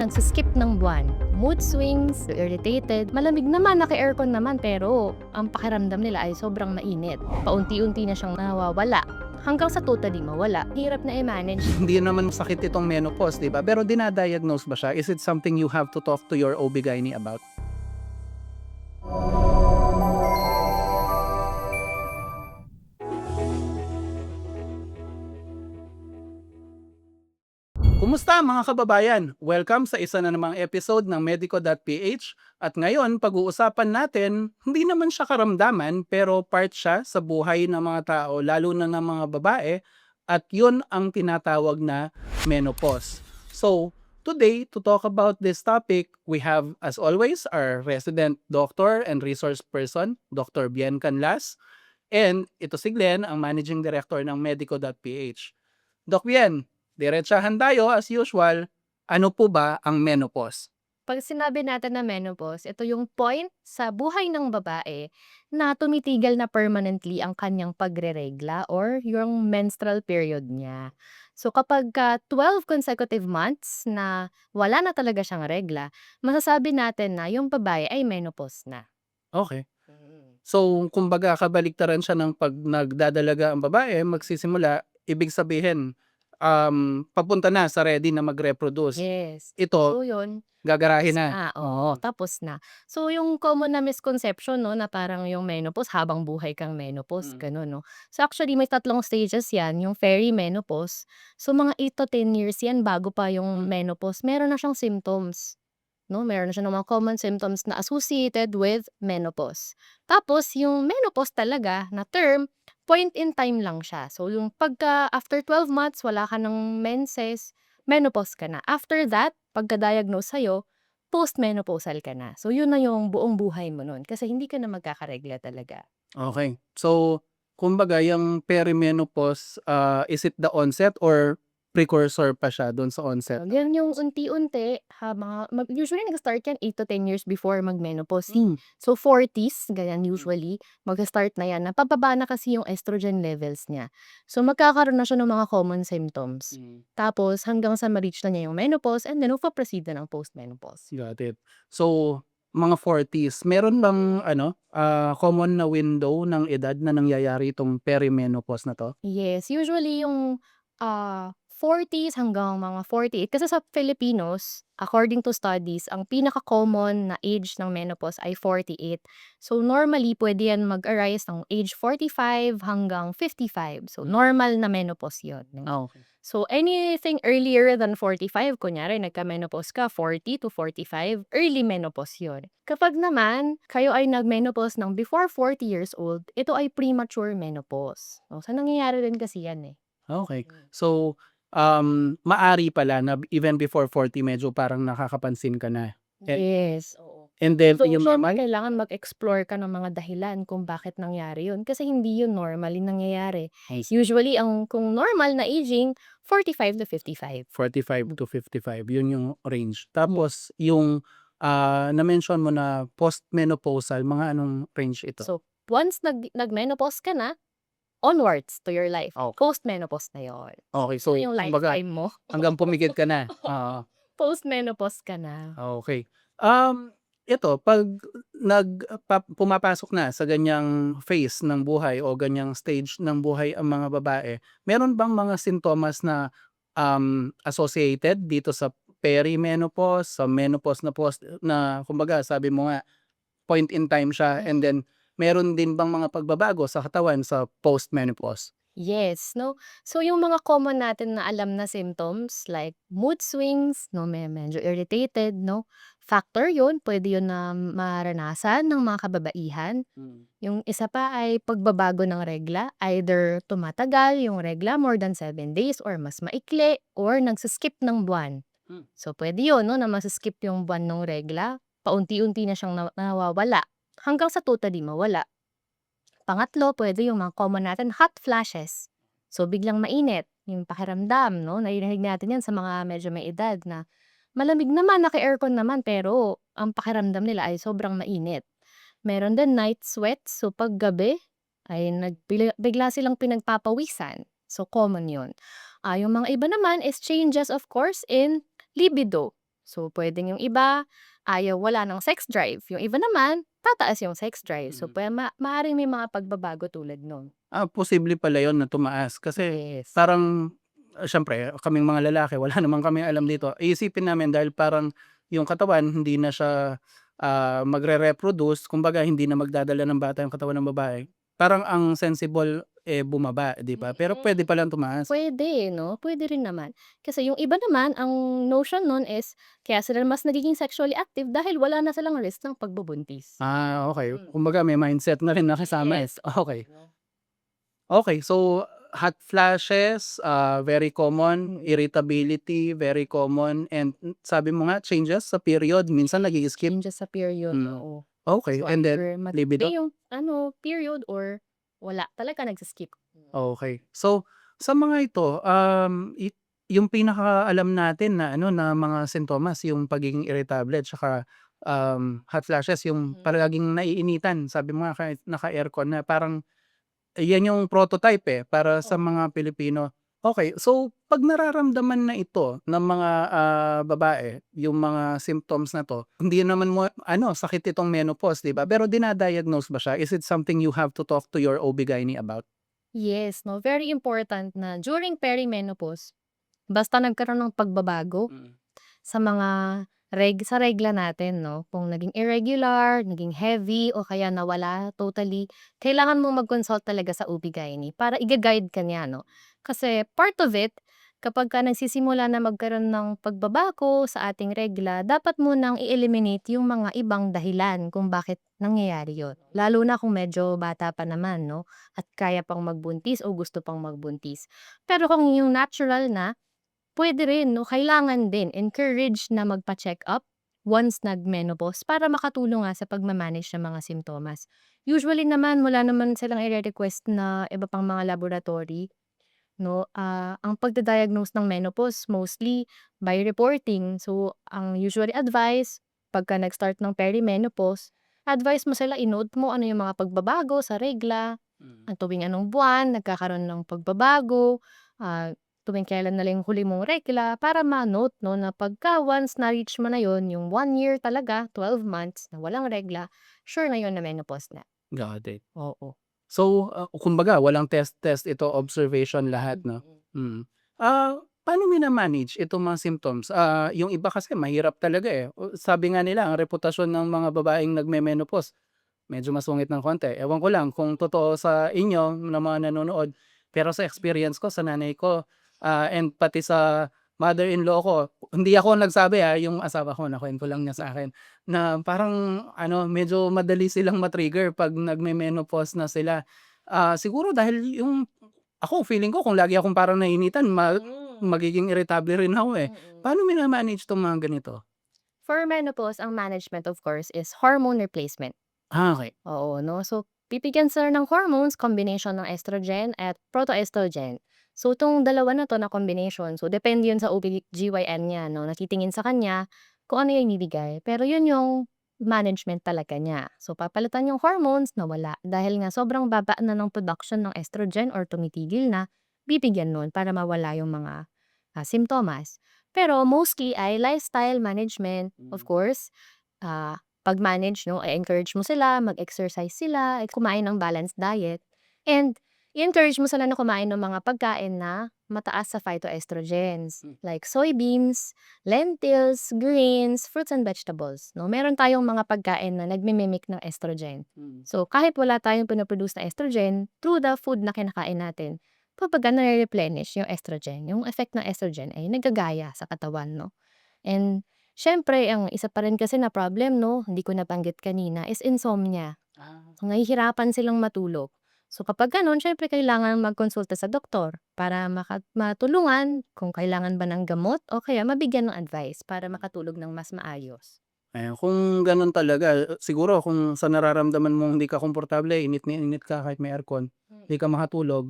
Nagsiskip ng buwan, mood swings, irritated, malamig naman, naka-aircon naman pero ang pakiramdam nila ay sobrang mainit. Paunti-unti na siyang nawawala hanggang sa totally mawala. Hirap na i-manage. Hindi naman masakit itong menopause, di ba? Pero dinadiagnose ba siya? Is it something you have to talk to your OB/GYN about? Kumusta mga kababayan? Welcome sa isa na namang episode ng Medico.ph at ngayon pag-uusapan natin, hindi naman siya karamdaman pero part siya sa buhay ng mga tao lalo na ng mga babae at yun ang tinatawag na menopause. So, today to talk about this topic, we have as always our resident doctor and resource person, Dr. Bien Canlas, and ito si Glenn, ang managing director ng Medico.ph. Doc Bien, diretsahan tayo as usual. Ano po ba ang menopause? Pag sinabi natin na menopause, ito yung point sa buhay ng babae na tumitigil na permanently ang kanyang pagreregla or yung menstrual period niya. So kapag 12 consecutive months na wala na talaga siyang regla, masasabi natin na yung babae ay menopause na. Okay. Mm. So, kumbaga kabaliktaran siya ng 'pag nagdadalaga ang babae, magsisimula, ibig sabihin, papunta na sa ready na mag-reproduce. Yes. Ito, So yun, gagarahin tapos na. na, oo, tapos na. So, yung common na misconception 'no, na parang yung menopause habang buhay kang menopause, Mm. gano'n 'no. So, actually may tatlong stages 'yan, yung perimenopause. So, mga 8 to 10 years 'yan bago pa yung menopause, meron na siyang symptoms, 'no, meron na siyang mga common symptoms na associated with menopause. Tapos yung menopause talaga na term, point in time lang siya. So, yung pagka after 12 months wala ka ng menses, menopause ka na. After that, pagka-diagnose sa'yo, postmenopausal ka na. So, yun na yung buong buhay mo nun kasi hindi ka na magkakaregla talaga. Okay. So, kumbaga yung perimenopause, is it the onset or precursor pa siya dun sa onset? So, yan yung unti-unti usually nag-start yan 8 to 10 years before mag-menopause. Hmm. So, 40s, ganyan usually, mag-start na yan. Napababa na kasi yung estrogen levels niya. So, magkakaroon na siya ng mga common symptoms. Tapos, hanggang sa ma-reach na niya yung menopause and then magpa-proceed na ng postmenopause. Got it. So, mga 40s, meron bang ano, common na window ng edad na nangyayari itong perimenopause na 'to? Yes, usually yung 40s hanggang mga 48 kasi sa Filipinos, according to studies, ang pinaka-common na age ng menopause ay 48. So normally pwede yan mag-arise ng age 45 hanggang 55. So normal na menopause 'yon. Okay. So anything earlier than 45, kunyari nagka-menopause ka 40 to 45, early menopause 'yon. Kapag naman kayo ay nag-menopause ng before 40 years old, ito ay premature menopause. So nangyayari din kasi yan, eh. Okay. So, maari pala na even before 40 medyo parang nakakapansin ka na. And Yes, oo. and then So, yung siyempre normal? kailangan mag-explore ka ng mga dahilan kung bakit nangyari yun, kasi hindi yun normally nangyayari. I see. Usually kung normal na aging, 45 to 55. 45 to 55, yun yung range. Ye Tapos yung, na-mention mo na postmenopausal, mga anong range ito? So, once nag-menopause ka na, onwards to your life, Okay. post-menopause na yun. Okay, Yun na so yung kumbaga lifetime mo. hanggang pumikit ka na, oo. Post-menopause ka na. Okay. Ito 'pag pumapasok na sa ganyang phase ng buhay o ganyang stage ng buhay ang mga babae, meron bang mga sintomas na, associated dito sa perimenopause, sa menopause na na kumbaga sabi mo nga, point in time siya and then meron din bang mga pagbabago sa katawan sa postmenopause? Yes, 'no. So, yung mga common natin na alam na symptoms like mood swings, 'no, medyo irritated, 'no, factor yun, puwede yun na maranasan ng mga kababaihan. Yung isa pa ay pagbabago ng regla, either tumatagal yung regla more than 7 days or mas maikli or nagsi-skip ng buwan. Hmm. So, puwede yun 'no, na masi-skip yung buwan nung regla, paunti-unti na siyang nawawala hanggang sa totally mawala. Pangatlo, puwede yung mga common natin, hot flashes. So, biglang mainit yung pakiramdam 'no, naririnig natin 'yan sa mga medyo may edad na malamig naman, naka-aircon naman pero ang pakiramdam nila ay sobrang mainit. Meron din night sweats, so 'pag gabi ay bigla silang pinagpapawisan, so common 'yun. Yung mga iba naman is changes of course in libido. So, puwedeng yung iba wala ng sex drive, yung iba naman tataas yung sex drive. So, Mm. maaaring may mga pagbabago tulad nun. Posible pala yon na tumaas kasi Yes. parang, siyempre kaming mga lalaki wala naman kaming alam dito. Iisipin namin dahil parang yung katawan hindi na siya, magre-reproduce, kumbaga hindi na magdadala ng bata yung katawan ng babae, parang ang sensible, bumaba, 'di ba? Pero puwede Mm. palang tumaas. Puwede 'no, puwede rin naman. Kasi yung iba naman ang notion nun is kaya sila mas nagiging sexually active dahil wala na silang risk ng pagbubuntis. Okey. Mm. Kumbaga may mindset na rin na kasama, Yes. okey. Okey, so hot flashes, very common, irritability, very common, and sabi mo nga changes sa period, minsan nag-i-skip. Changes sa period, Mm. oo. Okey, So, and then either libido? matindi yung period or wala, talaga nagsi-skip. Okey. So, sa mga ito, yung pinakaalam natin na na mga sintomas yung pagiging irritable at saka, hot flashes, yung Mm. palaging naiinitan, sabi mo nga kahit naka-aircon na parang yan yung prototype, para sa Oo. mga Pilipino. Okey, so 'pag nararamdaman na ito ng mga, babae, yung mga symptoms na 'to, hindi naman mo sakit itong menopause, 'di ba? Pero dina-diagnose ba siya? Is it something you have to talk to your OB/GYN about? Yes 'no, very important na during perimenopause, basta nagkaroon ng pagbabago Mm. sa mga sa regla natin 'no, kung naging irregular, naging heavy o kaya nawala totally, kailangan mong mag-consult talaga sa OB/GYN para iga-guide ka niya 'no. Kasi part of it, kapagka nagsisimula na magkaroon ng pagbabago sa ating regla, dapat munang i-eliminate yung mga ibang dahilan kung bakit nangyayari yun. Lalo na kung medyo bata pa naman 'no, at kaya pang magbuntis o gusto pang magbuntis. Pero kung yung natural na, puwede rin 'no, kailangan din encourage na magpa-check-up once nag-menopause para makatulong nga sa pagma-manage ng mga simptomas. Usually naman wala naman silang ire-request na iba pang mga laboratory 'no, ang pagda-diagnose ng menopause mostly by reporting. So, ang usually advice pagka nag-start ng perimenopause, advice mo sila i-note mo ano yung mga pagbabago sa regla, Mm. tuwing anong buwan nagkakaroon ng pagbabago, tuwing kailan na lang yung huli mong regla para ma-note 'no, na pagka once na-reach mo na yon yung 1 year talaga, 12 months na walang regla, sure na yon na menopause na. Got it. Oo. So, kumbaga walang test-test ito, observation lahat, 'no? Mm. Mm. Paano mina-manage itong mga symptoms? Yung iba kasi mahirap talaga, sabi nga nila ang reputasyon ng mga babaeng nagme-menopause medyo masungit ng konti. Ewan ko lang kung totoo sa inyo na mga nanonood, pero sa experience ko sa nanay ko, and pati sa mother-in-law ko, hindi ako nagsabi, yung asawa ko nakuwento lang niya sa akin na parang medyo madali silang ma-trigger 'pag nagme-menopause na sila. Siguro dahil yung ako feeling ko kung lagi akong parang nainitan Hmm. magiging irritable rin ako, Mm. Paano mina-manage 'tong mga ganito? For menopause, ang management of course is hormone replacement. Okey. Oo 'no, so bibigyan sila ng hormones, combination ng estrogen at protoestrogen. So itong dalawa na 'to na combination, so depende yun sa OB/GYN niya 'no, na sa kanya kung ano yung ibibigay. Pero yun yung management talaga niya. So papalitan yung hormones, nawala. Dahil nga sobrang baba na ng production ng estrogen or tumitigil na, bibigyan nun para mawala yung mga, simptomas. Pero mostly ay lifestyle management, of Mm. course. Pag-manage 'no, i-encourage mo sila, mag-exercise sila, kumain ng balanced diet, and i-encourage mo sila na kumain ng mga pagkain na mataas sa phytoestrogens, Hmm. like soybeans, lentils, greens, fruits and vegetables 'no. Meron tayong mga pagkain na nagmi-mimic ng estrogen. Mm. So, kahit wala tayong pino-produce na estrogen, through the food na kinakain natin, kumbaga nare-replenish yung estrogen. Yung effect ng estrogen ay nagagaya sa katawan 'no. And siyempre ang isa pa rin kasi na problem 'no, hindi ko nabanggit kanina is insomnia. Ah. So, nahihirapan silang matulog. So, kapag gano'n siyempre kailangan magkonsulta sa doktor para matulungan kung kailangan ba ng gamot o kaya mabigyan ng advice para makatulog ng mas maayos. Ayan, kung gano'n talaga, siguro kung sa nararamdaman mong hindi ka komportable, init na init ka kahit may aircon, Mm. hindi ka makatulog,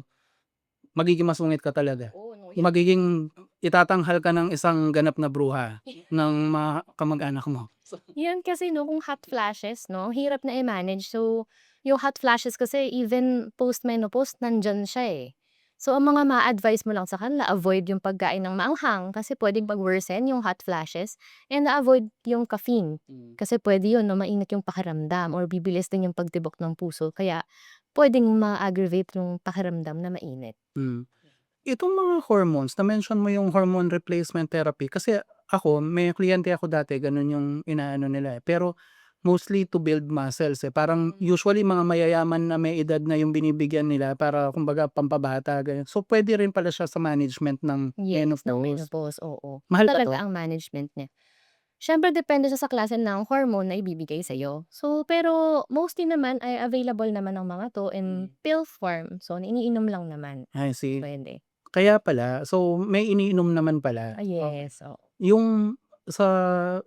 magiging masungit ka talaga. Oo 'no, Magiging itatanghal ka ng isang ganap na bruha ng mga kamag-anak mo. yan kasi 'no, kung hot flashes 'no, ang hirap na i-manage. So, yung hot flashes kasi even post-menopause nandiyan siya, eh. So, ang mga ma-a-advice mo lang sa kanila, avoid yung pagkain ng maanghang kasi puwedeng mag-worsen yung hot flashes and avoid yung caffeine. Kasi puwede yun 'no, mainit yung pakiramdam or bibilis din yung pagtibok ng puso kaya puwedeng ma-aggravate yung pakiramdam na mainit. Hmm. Itong mga hormones, na-mention mo yung hormone replacement therapy kasi ako, may kliyente ako dati gano'n yung inaano nila, eh. Pero mostly to build muscles, eh. Parang usually mga mayayaman na may edad na yung binibigyan nila para kumbaga pampabata, ganyan. So, puwede rin pala siya sa management ng Yes, ng menopause. menopause, oo. Mahal ba Talaga 'to? ang management niya. Siyempre depende siya sa klase ng hormone na ibibigay sa'yo. So, pero mostly naman ay available naman ang mga 'to in pill form. So, iniinom lang naman, I see. puwede. Kaya pala. So, may iniinom naman pala. Yes, oo. Yung sa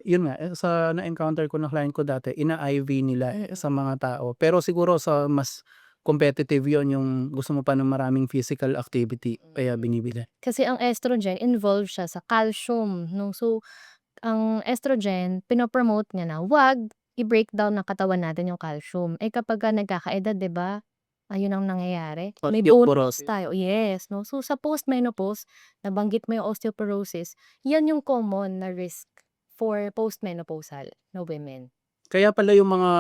yun nga, sa na-encounter ko na client ko dati, ina-IV nila, sa mga tao. Pero siguro sa mas competitive yon yung gusto mo pa ng maraming physical activity kaya binibili. Kasi ang estrogen involved siya sa calcium 'no. So, ang estrogen pino-promote niya na 'wag i-breakdown ng katawan natin yung calcium. Eh, kapagka nagkakaedad 'di ba, ayun ang nangyayari. May bone loss Osteoporosis. tayo, yes 'no. So, sa post-menopause, nabanggit mo yung osteoporosis, yan yung common na risk for postmenopausal na women. Kaya pala yung mga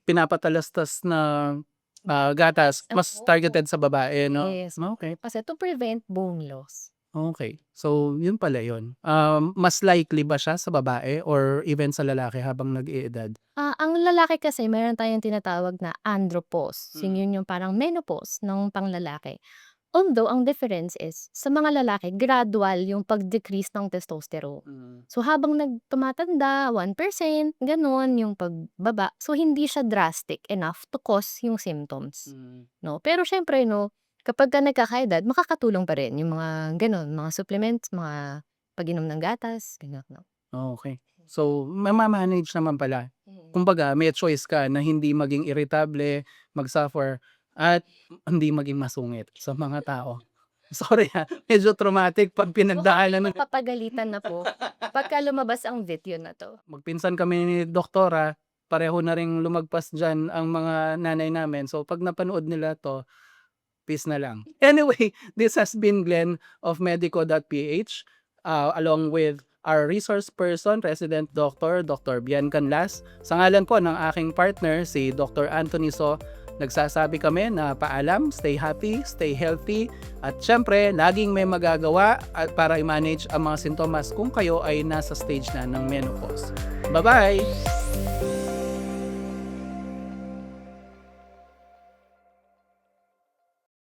pinapatalastas na, gatas mas Oo, targeted sa babae 'no? yes. Okey, Kasi to prevent bone loss. okey. So, yun pala yun. Mas likely ba siya sa babae or even sa lalaki habang nag-eedad? Ang lalaki kasi meron tayong tinatawag na andropause, Mm. yun yung parang menopause ng panglalaki. Although ang difference is, sa mga lalaki gradual yung pag-decrease ng testosterone. Mm. So habang tumatanda 1% gano'n yung pagbaba. So hindi siya drastic enough to cause yung symptoms, Mm. 'no. Pero siyempre 'no, kapagka nagkakaedad makakatulong pa rin yung mga gano'n, mga supplements, mga pag-inom ng gatas, ganyan 'no. Okey. So, mama-manage naman pala. Mm. Kumbaga may choice ka na hindi maging iritable, mag-suffer, at hindi maging masungit sa mga tao. Sorry, medyo traumatic 'pag Mukhang may pinagdaanan ng mapapagalitan na po pagka lumabas ang video na 'to. magpinsan kami ni doktora, pareho na ring lumagpas diyan ang mga nanay namin. So, 'pag napanood nila 'to, peace na lang. Anyway, this has been Glenn of Medico.ph, along with our resource person, Resident Dr. Bian Canlas. Sa ngalan po ng aking partner, si Dr. Anthony So, nagsasabi kami na paalam, stay happy, stay healthy, at syempre, laging may magagawa at para i-manage ang mga sintomas kung kayo ay nasa stage na ng menopause. Bye-bye!